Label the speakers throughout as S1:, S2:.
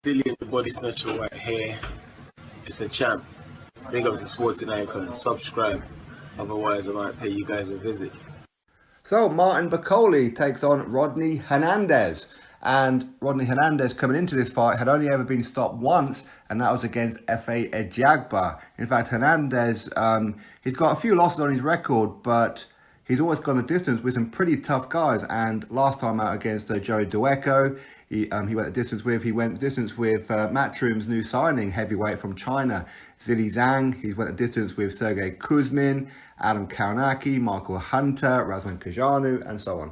S1: Dilly the body snatcher right here. It's a champ. Big up to Sporting Icon. Subscribe. Otherwise, I might pay you guys a visit.
S2: So Martin Bakole takes on Rodney Hernandez. And Rodney Hernandez, coming into this fight, had only ever been stopped once, and that was against F.A. Ejagba. In fact, Hernandez, he's got a few losses on his record, but he's always gone the distance with some pretty tough guys. And last time out against Joey Dueco, he went the distance with. He went the distance with Matchroom's new signing, heavyweight from China, Zili Zhang. He went the distance with Sergey Kuzmin, Adam Kaunaki, Michael Hunter, Razvan Kajanu, and so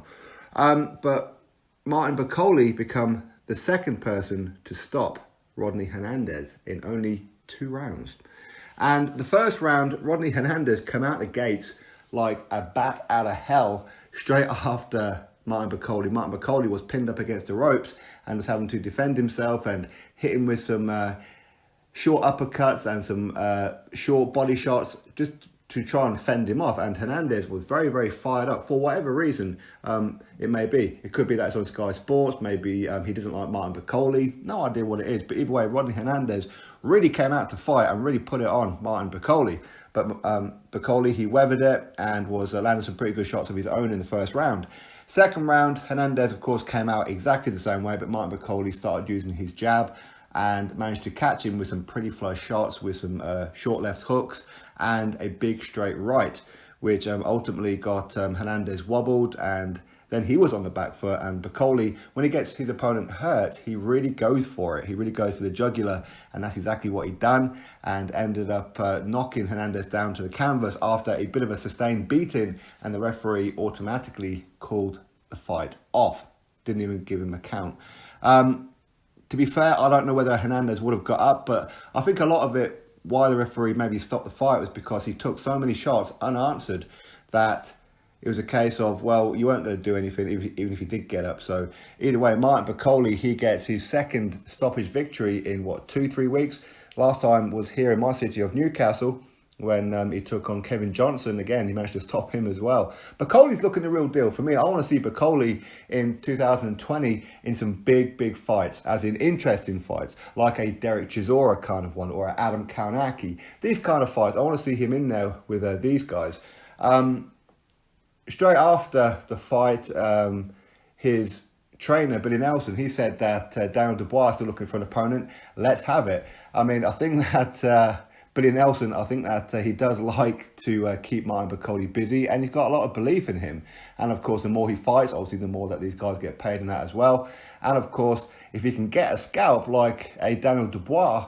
S2: on. But Martin Bakole become the second person to stop Rodney Hernandez in only 2 rounds. And the first round, Rodney Hernandez come out the gates like a bat out of hell straight after Martin Bakole. Martin Bakole was pinned up against the ropes and was having to defend himself and hit him with some short uppercuts and some short body shots just to try and fend him off. And Hernandez was very, very fired up for whatever reason it may be. It could be that it's on Sky Sports. Maybe he doesn't like Martin Bakole. No idea what it is. But either way, Rodney Hernandez really came out to fight and really put it on Martin Bakole. But Bakole, he weathered it and was landing some pretty good shots of his own in the first round. Second round, Hernandez, of course, came out exactly the same way, but Martin Bakole started using his jab and managed to catch him with some pretty flush shots, with some short left hooks and a big straight right, which ultimately got Hernandez wobbled, and then he was on the back foot. And Bakole, when he gets his opponent hurt, he really goes for it. He really goes for the jugular, and that's exactly what he done, and ended up knocking Hernandez down to the canvas after a bit of a sustained beating, and the referee automatically called the fight off. Didn't even give him a count. To be fair, I don't know whether Hernandez would have got up, but I think a lot of it, why the referee maybe stopped the fight, was because he took so many shots unanswered that it was a case of, well, you weren't going to do anything even if you did get up. So either way, Martin Bakole, he gets his second stoppage victory in, 2-3 weeks. Last time was here in my city of Newcastle when he took on Kevin Johnson. Again, he managed to stop him as well. Bakole's looking the real deal. For me, I want to see Bakole in 2020 in some big, big fights, as in interesting fights, like a Derek Chisora kind of one, or an Adam Kaunaki. These kind of fights, I want to see him in there with these guys. Straight after the fight, his trainer, Billy Nelson, he said that Daniel Dubois is still looking for an opponent. Let's have it. I mean, I think that Billy Nelson, he does like to keep Martin Bakole busy, and he's got a lot of belief in him. And of course, the more he fights, obviously, the more that these guys get paid in that as well. And of course, if he can get a scalp like a Daniel Dubois,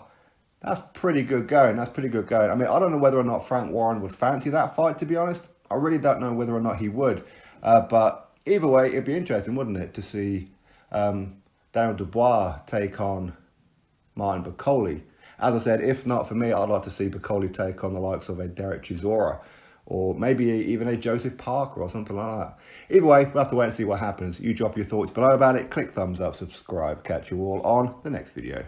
S2: that's pretty good going. I mean, I don't know whether or not Frank Warren would fancy that fight, to be honest. I really don't know whether or not he would. But either way, it'd be interesting, wouldn't it, to see Daniel Dubois take on Martin Bakole. As I said, if not for me, I'd like to see Bakole take on the likes of a Derek Chisora, or maybe even a Joseph Parker or something like that. Either way, we'll have to wait and see what happens. You drop your thoughts below about it. Click thumbs up, subscribe. Catch you all on the next video.